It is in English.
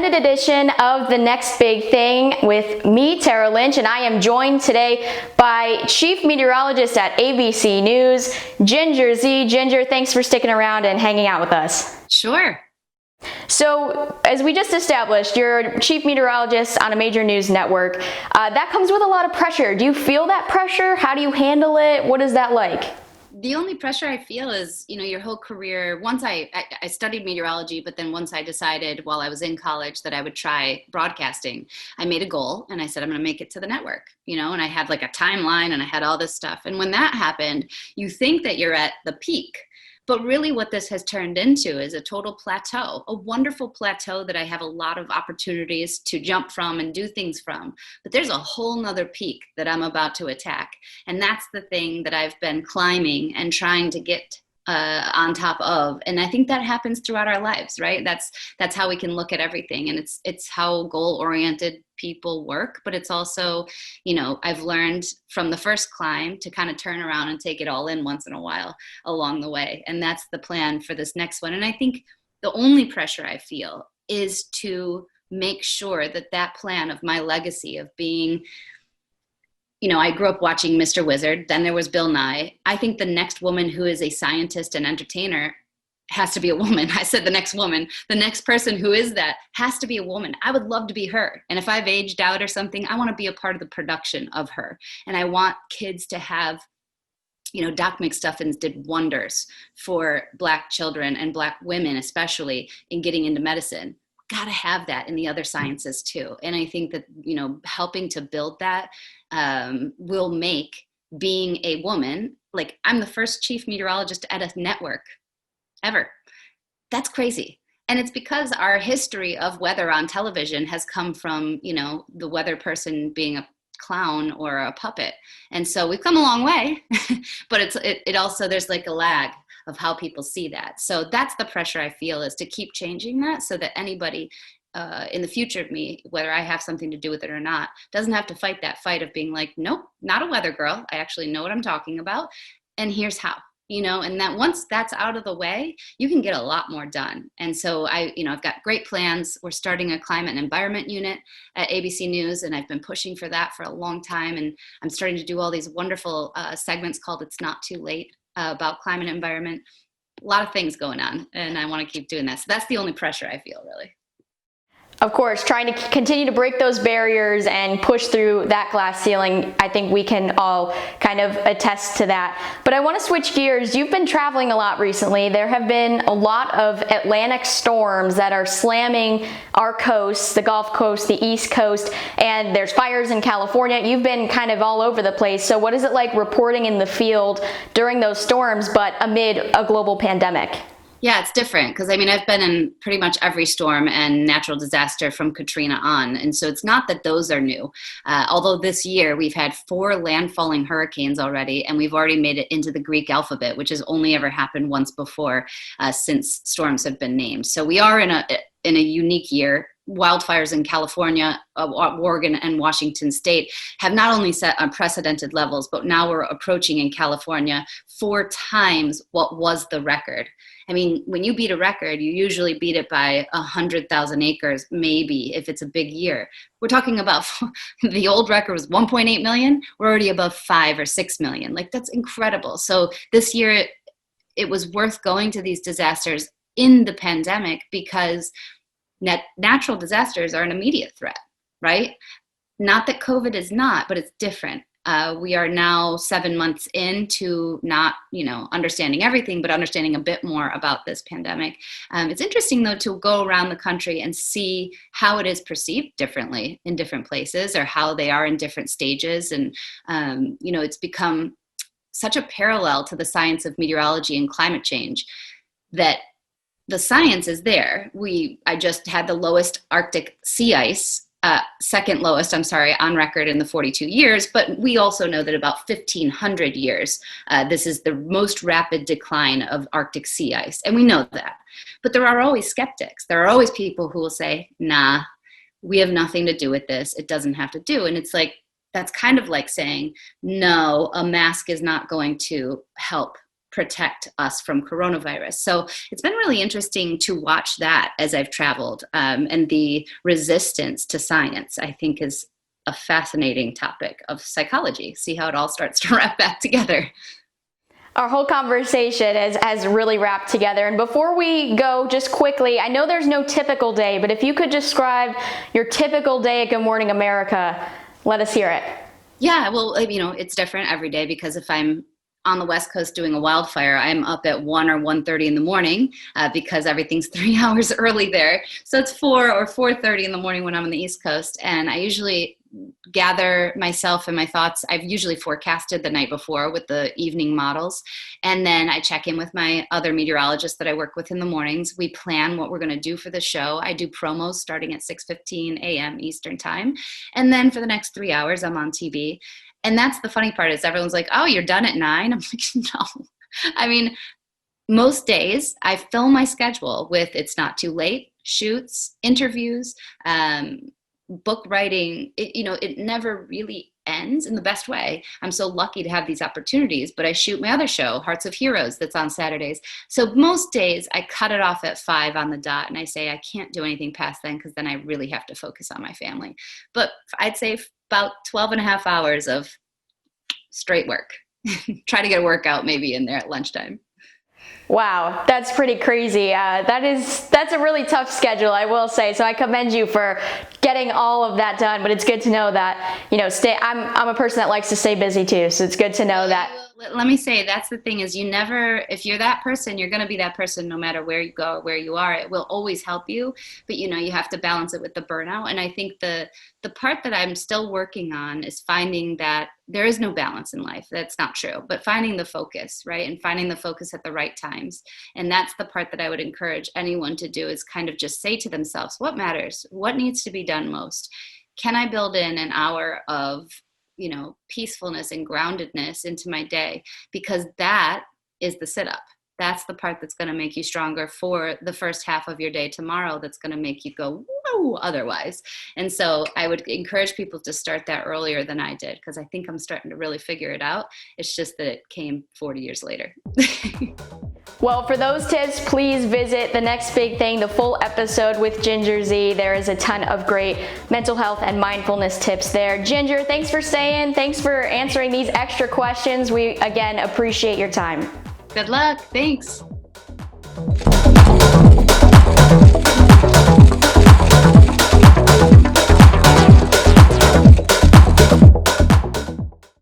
minute edition of The Next Big Thing with me, Tara Lynch, and I am joined today by Chief Meteorologist at ABC News, Ginger Zee. Ginger, thanks for sticking around and hanging out with us. Sure. So, as we just established, you're Chief Meteorologist on a major news network. That comes with a lot of pressure. Do you feel that pressure? How do you handle it? What is that like? The only pressure I feel is, your whole career. Once I studied meteorology, but then once I decided while I was in college that I would try broadcasting, I made a goal and I said, I'm going to make it to the network, and I had like a timeline and I had all this stuff. And when that happened, you think that you're at the peak. But really what this has turned into is a total plateau, a wonderful plateau that I have a lot of opportunities to jump from and do things from. But there's a whole nother peak that I'm about to attack. And that's the thing that I've been climbing and trying to get on top of. And I think that happens throughout our lives, right? That's how we can look at everything. And it's how goal-oriented people work, but it's also, I've learned from the first climb to kind of turn around and take it all in once in a while along the way. And that's the plan for this next one. And I think the only pressure I feel is to make sure that that plan of my legacy of being, I grew up watching Mr. Wizard, then there was Bill Nye. I think the next woman who is a scientist and entertainer has to be a woman. I said the next woman. The next person who is that has to be a woman. I would love to be her. And if I've aged out or something, I want to be a part of the production of her. And I want kids to have, Doc McStuffins did wonders for Black children and Black women, especially in getting into medicine. Got to have that in the other sciences too. And I think that, helping to build that will make being a woman, like I'm the first chief meteorologist at a network ever. That's crazy. And it's because our history of weather on television has come from, the weather person being a clown or a puppet. And so we've come a long way, but it also, there's like a lag of how people see that. So that's the pressure I feel, is to keep changing that so that anybody in the future of me, whether I have something to do with it or not, doesn't have to fight that fight of being like, nope, not a weather girl. I actually know what I'm talking about. And here's how, and that once that's out of the way, you can get a lot more done. And so I've got great plans. We're starting a climate and environment unit at ABC News, and I've been pushing for that for a long time. And I'm starting to do all these wonderful segments called It's Not Too Late about climate and environment. A lot of things going on, and I want to keep doing that. So that's the only pressure I feel, really. Of course, trying to continue to break those barriers and push through that glass ceiling. I think we can all kind of attest to that. But I want to switch gears. You've been traveling a lot recently. There have been a lot of Atlantic storms that are slamming our coasts, the Gulf Coast, the East Coast, and there's fires in California. You've been kind of all over the place. So what is it like reporting in the field during those storms, but amid a global pandemic? Yeah, it's different because I've been in pretty much every storm and natural disaster from Katrina on. And so it's not that those are new. Although this year we've had 4 landfalling hurricanes already, and we've already made it into the Greek alphabet, which has only ever happened once before since storms have been named. So we are in a unique year. Wildfires in California, Oregon, and Washington State have not only set unprecedented levels, but now we're approaching in California 4 times what was the record. When you beat a record, you usually beat it by 100,000 acres, maybe, if it's a big year. We're talking about the old record was 1.8 million. We're already above 5 or 6 million. Like, that's incredible. So this year, it was worth going to these disasters in the pandemic because natural disasters are an immediate threat, right? Not that COVID is not, but it's different. We are now 7 months into not, understanding everything, but understanding a bit more about this pandemic. It's interesting, though, to go around the country and see how it is perceived differently in different places, or how they are in different stages. And, it's become such a parallel to the science of meteorology and climate change that the science is there. I just had the lowest Arctic sea ice, second lowest, on record in the 42 years, but we also know that about 1,500 years, this is the most rapid decline of Arctic sea ice, and we know that. But there are always skeptics. There are always people who will say, nah, we have nothing to do with this. It doesn't have to do. And it's like, that's kind of like saying, no, a mask is not going to help protect us from coronavirus. So it's been really interesting to watch that as I've traveled, and the resistance to science, I think, is a fascinating topic of psychology. See how it all starts to wrap back together. Our whole conversation has really wrapped together. And before we go, just quickly, I know there's no typical day, but if you could describe your typical day at Good Morning America, let us hear it. Yeah, well, it's different every day, because if I'm on the West Coast doing a wildfire, I'm up at 1 or 1:30 in the morning, because everything's 3 hours early there. So it's 4 or 4:30 in the morning when I'm on the East Coast. And I usually gather myself and my thoughts. I've usually forecasted the night before with the evening models. And then I check in with my other meteorologists that I work with in the mornings. We plan what we're going to do for the show. I do promos starting at 6:15 a.m. Eastern time. And then for the next 3 hours, I'm on TV. And that's the funny part, is everyone's like, oh, you're done at 9? I'm like, no. I mean, most days I fill my schedule with It's Not Too Late, shoots, interviews, book writing. It never really ends in the best way. I'm so lucky to have these opportunities, but I shoot my other show, Hearts of Heroes, that's on Saturdays. So most days I cut it off at 5 on the dot, and I say I can't do anything past then, because then I really have to focus on my family. But I'd say about 12 and a half hours of straight work. Try to get a workout maybe in there at lunchtime. Wow, that's pretty crazy. That's a really tough schedule, I will say. So I commend you for getting all of that done. But it's good to know that, I'm a person that likes to stay busy too. So it's good to know that. Let me say, that's the thing, is if you're that person, you're going to be that person no matter where you go or where you are. It will always help you, but you have to balance it with the burnout. And I think the part that I'm still working on is finding that there is no balance in life. That's not true, but finding the focus, right? And finding the focus at the right times. And that's the part that I would encourage anyone to do, is kind of just say to themselves, what matters? What needs to be done most? Can I build in an hour of peacefulness and groundedness into my day? Because that is the sit-up. That's the part that's going to make you stronger for the first half of your day tomorrow. That's going to make you go, whoa, otherwise. And so I would encourage people to start that earlier than I did, because I think I'm starting to really figure it out. It's just that it came 40 years later. Well, for those tips, please visit The Next Big Thing, the full episode with Ginger Zee. There is a ton of great mental health and mindfulness tips there. Ginger, thanks for staying. Thanks for answering these extra questions. We, again, appreciate your time. Good luck. Thanks.